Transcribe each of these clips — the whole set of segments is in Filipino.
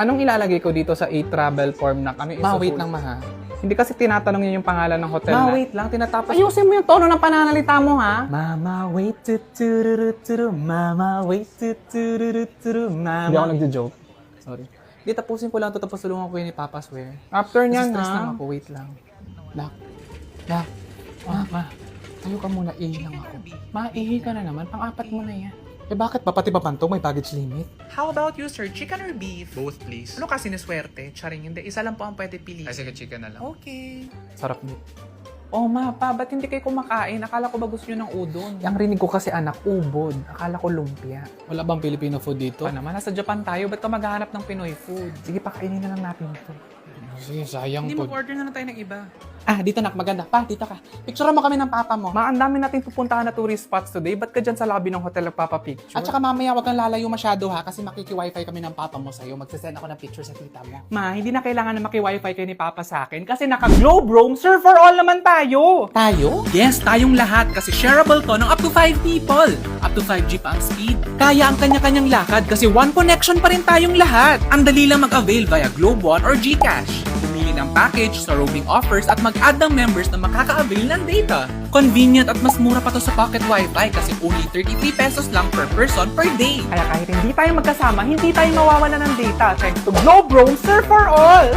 Anong ilalagay ko dito sa travel form na kami? Wait lang, ma, ha? Hindi kasi tinatanong yun yung pangalan ng hotel na. Wait lang, tinatapos. Ayusin mo yung tono ng pananalita mo, ha? Mama, wait, tuturuturu, mama, wait, tuturuturu, mama. Hindi ako nagjo-joke. Sorry. Di, tapusin ko lang ito, tapos tulungan ko yun ni Papa Swear. After niyan, Stress lang ha? ako, wait lang. Nak. Ma, tayo ka muna, ihi lang ako. Maihi ka na naman. Pang-apat mo na yan. Eh bakit ba? Pati ba pantong may baggage limit? How about you, sir? Chicken or beef? Both, please. Ano kasi niswerte? Charing, hindi. Isa lang po ang pwede piliin. Sige, chicken na lang. Okay. Sarap nito. Oh, ma, pa, ba't hindi kayo kumakain? Akala ko ba gusto nyo ng udon? Ang rinig ko kasi anak, ubod. Akala ko lumpia. Wala bang Filipino food dito? Pa naman, nasa Japan tayo. Ba't ka maghahanap ng Pinoy food? Sige, pakainin na lang natin ito. Sige, sayang Hindi po. mag-order na lang tayo ng iba. Dito nak, maganda. Pa, dito ka. Picturean mo kami ng papa mo. Ma, ang dami natin pupuntahan na tourist spots today. Ba't ka dyan sa lobby ng hotel nagpapapicture? At saka mamaya, wag kang lalayo masyado ha, kasi makiki-wifi kami ng papa mo sa'yo. Magsasend ako ng picture sa tita mo. Ma, hindi na kailangan na maki-wifi kayo ni Papa sa akin kasi naka-Globe Roam, Surf for All naman tayo! Tayo? Yes, tayong lahat kasi shareable to ng up to 5 people. Up to 5G pa ang speed. Kaya ang kanya-kanyang lakad kasi one connection pa rin tayong lahat. Ang dali lang mag-avail via Globe One or GCash. Pumili ng package sa roaming offers at mag-add ng members na makaka-avail ng data. Convenient at mas mura pa to sa pocket wifi kasi only 33 pesos lang per person per day. Kaya kahit hindi tayo magkasama, hindi tayo mawawala ng data thanks to Globe Roam, Surf for All!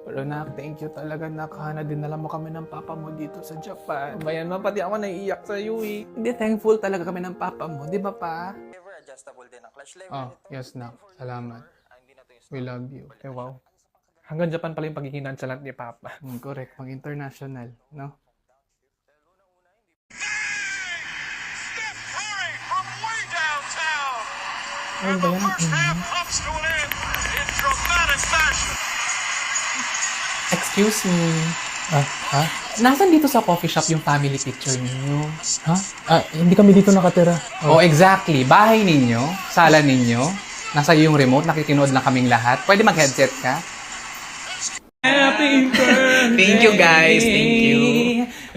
Pero nak, thank you talaga nak. Hana, dinala mo kami ng papa mo dito sa Japan. Bayan mo, pati ako naiiyak sa iyo eh. Hindi, thankful talaga kami ng papa mo. Di ba pa? Adjustable din ang clutch lever. Oh, yes nak. Salamat. We love you. Eh, wow. Hanggang Japan pala yung paghihinan sa lahat ni Papa. Correct. Mag-international, no? Steph Curry from way downtown. Ano And ba the yan? first half comes to an end in dramatic fashion. Excuse me. Ha? Nasaan dito sa coffee shop yung family picture ninyo? Ha? Hindi kami dito nakatira. Oh, exactly. Bahay ninyo, sala ninyo, nasa iyo yung remote, nakikinood lang kaming lahat. Pwede mag-headset ka? Thank you guys, thank you.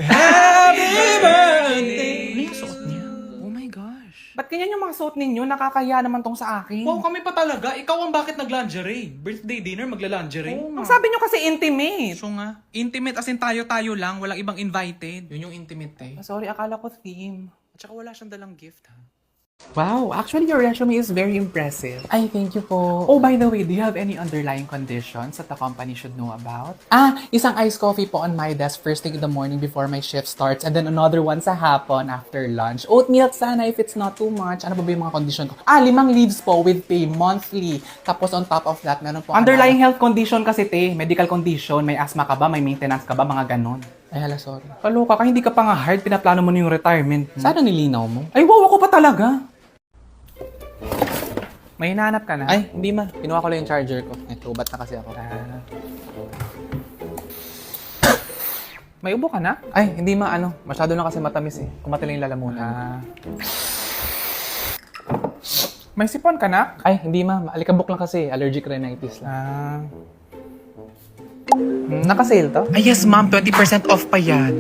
Happy birthday! Ano yung suot niya? Oh my gosh. Ba't ganyan yung mga suot ninyo? Nakakahiya naman tong sa akin. Wow, kami pa talaga. Ikaw ang bakit nag-lingerie? Birthday dinner, magla-lingerie? Ang sabi nyo kasi intimate. So nga, intimate as in tayo-tayo lang, walang ibang invited. Yun yung intimate eh. Sorry, akala ko theme. At saka wala siyang dalang gift ha. Wow, actually your resume is very impressive. Ay, thank you po. Oh, by the way, do you have any underlying conditions that the company should know about? Isang iced coffee po on my desk first thing in the morning before my shift starts and then another one sa hapon after lunch. Oat milk sana if it's not too much. Ano ba yung mga condition ko? 5 leaves po with pay monthly. Tapos on top of that, meron po Underlying health condition kasi, te. Medical condition. May asthma ka ba? May maintenance ka ba? Mga ganon. Ay, hala, sorry. Kaloka ka, hindi ka pa nga hard. Pinaplano mo na yung retirement mo. Sana nilinaw mo? Ay, wow, ako pa talaga. May hinahanap ka na? Ay, hindi ma. Pinuha ko lang yung charger ko. Ito, ba't na kasi ako? May ubo ka na? Ay, hindi ma. Masyado na kasi matamis eh. Kumatila yung lalamunan. May sipon ka na? Ay, hindi ma. Alikabok lang kasi. Allergic rhinitis lang. Naka-sale to? Ay yes ma'am, 20% off pa yan.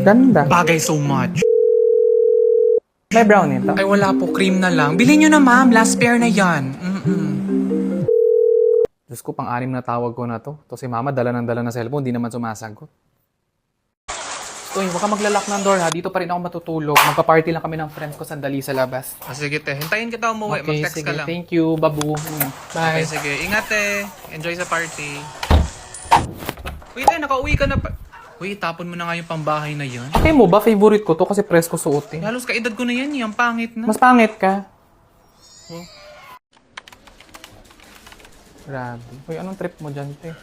Ganda. Bagay so much. May brownie to? Ay wala po, cream na lang. Bilhin nyo na ma'am, last pair na yan. Diyos ko, pang-anim na tawag ko na to. To si mama, dala ng cellphone, di naman sumasagot. Uy, huwag ka maglalak ng door ha. Dito pa rin ako matutulog. Magpa-party lang kami ng friends ko sandali sa labas. Sige te, hintayin kita umuwi, mag-text sige. ka lang. Thank you, babu. Bye. Okay, sige. Ingat eh. Enjoy sa party. Wait eh, nakauwi ka na pa. Uy, tapon mo na nga yung pambahay na yan. Kaya mo ba, favorite ko to kasi presko suotin. Halos kaedad ko na yan, yung pangit na. Mas pangit ka. Grabe. Uy, anong trip mo dyan, te?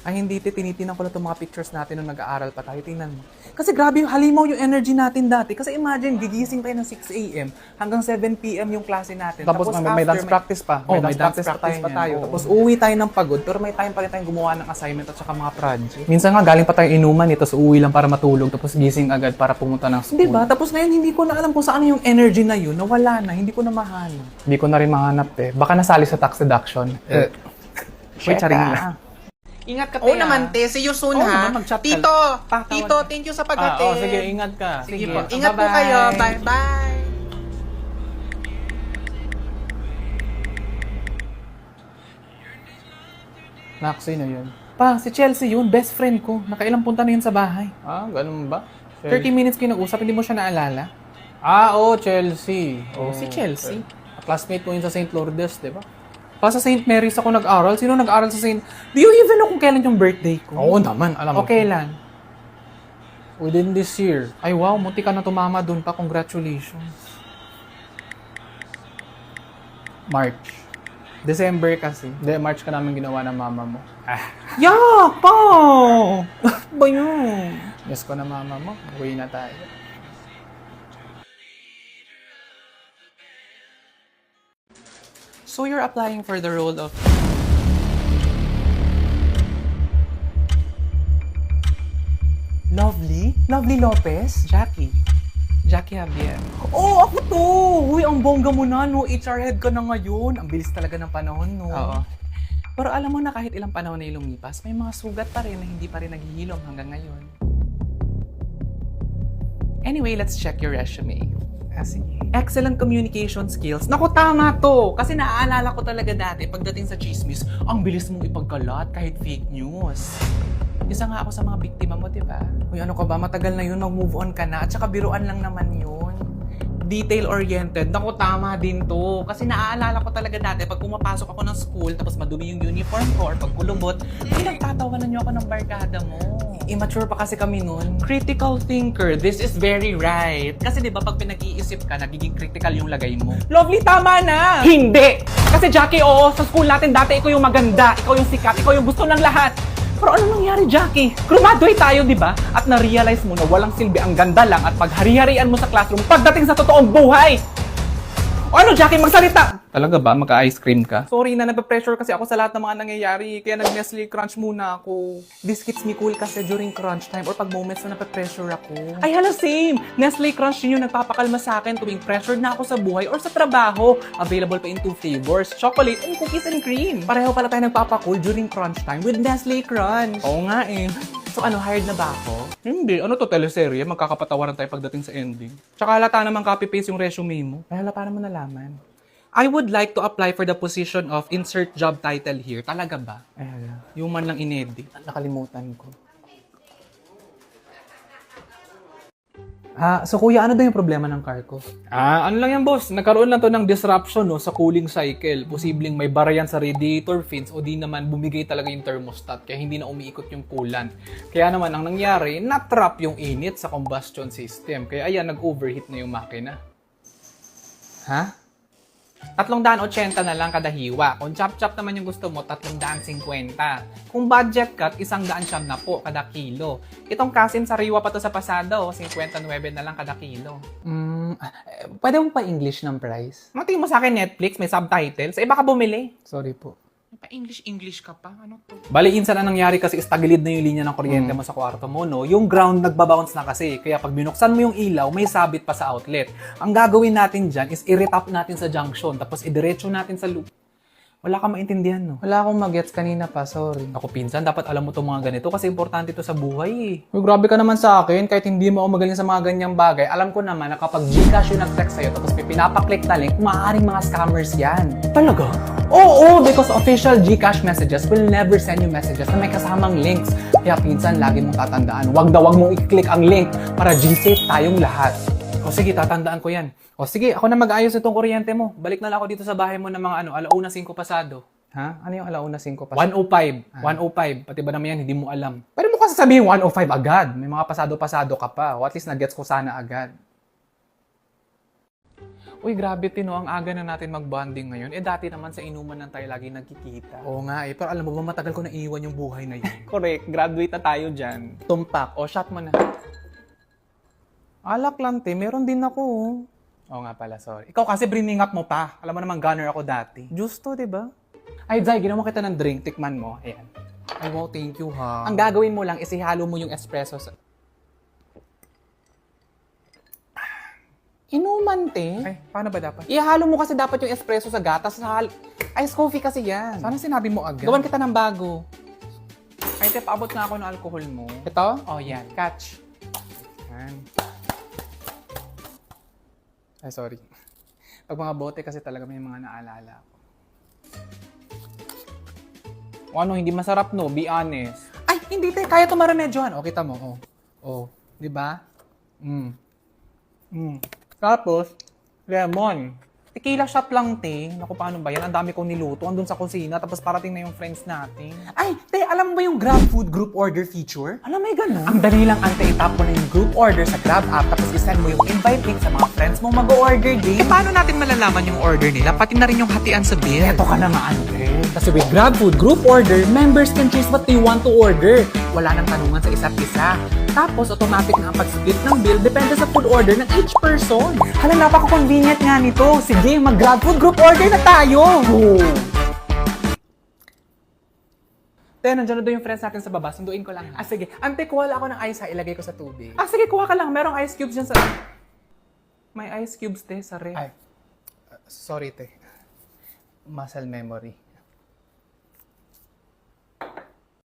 Ay, hindi, te. Tinitinan ko lang itong mga pictures natin nung nag-aaral pa tayo. Tingnan mo. Kasi grabe, halimaw yung energy natin dati. Kasi imagine, gigising tayo ng 6 a.m. hanggang 7 p.m. yung klase natin. Tapos may dance practice pa. Oh, may dance dance practice pa niyan. tayo. Oo. Tapos uwi tayo ng pagod, pero may time pa rin tayong gumawa ng assignment at saka mga project. Minsan nga, galing pa tayo inuman, tapos uwi lang para matulog, tapos gising agad para pumunta ng school. Diba? Tapos ngayon, hindi ko na alam kung saan yung energy na yun, nawala na, hindi ko na mahanap. Hindi ko na rin mahanap eh. Baka nasali sa tax deduction. Wait, charing lang. Ingat ka te. Oo naman te, see you soon Oo ha. naman, mag-chat ka Tito, lang. Tito, thank you sa pag-attend. sige, ingat ka. Sige po. Ingat po kayo. Bye-bye. Naxi na yun. Pa, si Chelsea yun, best friend ko. Nakailang punta na yun sa bahay. Ah, ganun ba? 30 minutes kayo nag-usap, hindi mo siya naalala? Oo, Chelsea. Oh, si Chelsea. Classmate mo yun sa St. Lourdes, di ba? Pa sa St. Mary's ako nag-aral. Sino nag-aral sa St. Do you even know kung kailan yung birthday ko? Oo naman, alam mo. O kailan? Within this year. Ay wow, munti ka na tumama dun pa. Congratulations. March. December kasi. Hindi, March ka namin ginawa ng mama mo. Yak pa! Ba yun? Yes ko na mama mo. Uwi na tayo. So you're applying for the role of... Lovely? Lovely Lopez? Jackie. Jackie Javier. Oh, ako to! Uy, ang bongga mo na, no? HR head ka na ngayon. Ang bilis talaga ng panahon, no? Oo. Pero alam mo na kahit ilang panahon na lumipas, may mga sugat pa rin na hindi pa rin naghihilom hanggang ngayon. Anyway, let's check your resume. Sige. Excellent communication skills. Naku, tama to! Kasi naaalala ko talaga dati, pagdating sa chismis, ang bilis mong ipagkalat kahit fake news. Isa nga ako sa mga biktima mo, di ba? Uy, ano ka ba? Matagal na yun, mag-move on ka na. At saka biruan lang naman yun. Detail-oriented. Naku, tama din to. Kasi naaalala ko talaga dati, pag pumapasok ako ng school, tapos madumi yung uniform ko, or pag kulubot, pinagtatawanan niyo ako ng barkada mo. Immature pa kasi kami nun. Critical thinker. This is very right. Kasi di ba pag pinag-iisip ka, nagiging critical yung lagay mo. Lovely, tama na! Hindi! Kasi Jackie, oo, sa school natin dati ikaw yung maganda, ikaw yung sikat, ikaw yung gusto ng lahat. Pero ano nangyari, Jackie? Graduate tayo, di ba? At na-realize mo na walang silbi ang ganda lang at paghari-harian mo sa classroom pagdating sa totoong buhay! O ano, Jackie, magsalita! Talaga ba? Magka-ice cream ka? Sorry na, nape-pressure kasi ako sa lahat ng mga nangyayari. Kaya nag-Nestle Crunch muna ako. This keeps me cool kasi during crunch time or pag moments na nape-pressure ako. Ay, hala, same! Nestle Crunch yun yung nagpapakalma sa akin tuwing pressured na ako sa buhay or sa trabaho. Available pa in 2 flavors, chocolate and cookies and cream. Pareho pala tayo nagpapacool during crunch time with Nestle Crunch. Oo nga eh. So ano, hired na ba ako? Hindi. Ano to, teleserye? Magkakapatawaran tayo pagdating sa ending. Tsaka halata naman copy-paste yung resume mo. Ay, hala, paano mo nalaman? I would like to apply for the position of insert job title here. Talaga ba? Ay, hala. Yung man lang inedit. Nakalimutan ko. So kuya, ano daw yung problema ng car ko? Ano lang yan, boss? Nagkaroon lang to ng disruption no, sa cooling cycle. Posibleng may bara yan sa radiator fins o di naman bumigay talaga yung thermostat kaya hindi na umiikot yung coolant. Kaya naman ang nangyari, na-trap yung init sa combustion system. Kaya ayan, nag-overheat na yung makina. Ha? 380 na lang kada hiwa. Kung chop-chop naman yung gusto mo, 350. Kung budget cut, 170 na po kada kilo. Itong kasim sariwa pa to sa pasada, 59 na lang kada kilo. Pwede mo pa English ng price? Matingin mo sa akin Netflix, may subtitles. Sa iba ka bumili. Sorry po. Pa-English ka pa? Ano to? Bali, insan na nangyari kasi is tagilid na yung linya ng kuryente mo sa kwarto mo, no? Yung ground nagbabounce na kasi. Kaya pag binuksan mo yung ilaw, may sabit pa sa outlet. Ang gagawin natin dyan is i-retap natin sa junction, tapos idiretso natin sa loop. Wala kang maintindihan, no? Wala akong mag-gets kanina pa, sorry. Ako pinsan, dapat alam mo itong mga ganito kasi importante ito sa buhay, eh. Uy, grabe ka naman sa akin. Kahit hindi mo ako magaling sa mga ganyang bagay, alam ko naman na kapag Gcash yung nag-text sa'yo tapos may pinapaklik na link, maaaring mga scammers yan. Talaga? Oo, because official Gcash messages will never send you messages na may kasamang links. Kaya pinsan, lagi mong tatandaan, wag mong i-click ang link para G-safe tayong lahat. O sige, tatandaan ko yan. O sige, ako na mag-ayos itong kuryente mo. Balik na lang ako dito sa bahay mo ng mga 1:05 pasado. Ha? Ano yung 1:05 pa? 1:05. 1:05. Pati ba naman yan, hindi mo alam. Pwede mo kasi sabihin 1:05 agad. May mga pasado-pasado ka pa. O at least na-gets ko sana agad. Uy, grabe Tino, ang aga na natin mag-bonding ngayon. Eh dati naman sa inuman lang tayo lagi nagkikita. Oo nga eh, pero alam mo ba matagal ko na iiwan yung buhay na yun. Correct, graduate na tayo dyan. Tumpak. O, shot mo na. Alak lang, te. Meron din ako. Oo nga pala, sorry. Ikaw kasi bringing up mo pa. Alam mo naman, gunner ako dati. Justo, di ba? Ay, Zay, ginawa kita ng drink. Tikman mo. Ayan. Ay, wow, thank you, ha. Ang gagawin mo lang is ihalo mo yung espresso sa... Inuman, te. Ay, paano ba dapat? Ihalo mo kasi dapat yung espresso sa gatas. Ice coffee kasi yan. Sana sinabi mo agad. Gawan kita ng bago. Ay, te, paabot nga ako ng alcohol mo. Ito? Oh, yan. Catch. Yan. Ay, sorry. Pag mga bote kasi talaga may mga naalala ako. O ano, hindi masarap no? Be honest. Ay, hindi te, kaya ito maremedyohan. O, kita mo, di ba? Tapos, lemon. Tequila shot lang, te. Naku, paano ba yan? Ang dami kong niluto. Andun sa kusina, tapos parating na yung friends natin. Ay, te, alam mo ba yung Grab Food Group Order feature? Alam, may ganun. Ang dali lang, ante, itap mo na yung group order sa Grab app, tapos isend mo yung invite link sa mga friends mo mag-order din. Paano natin malalaman yung order nila? Pati na rin yung hatian sa bill. Eto ka na nga, ante. Kasi with Grab Food Group Order, members can choose what they want to order. Wala nang tanungan sa isa't isa. Tapos, automatic na ang pag-split ng bill depende sa food order ng each person. Hala, napaka-convenient nga nito. Sige, mag-Grab Food Group Order na tayo! Te, nandiyan na doon yung friends natin sa baba. Sunduin ko lang. Ah, sige. Ante, kuha lang ako ng ice ha. Ilagay ko sa tubig. Ah, sige, kuha ka lang. Merong ice cubes dyan sa... May ice cubes, te, sa ref. Ay, sorry, te. Muscle memory.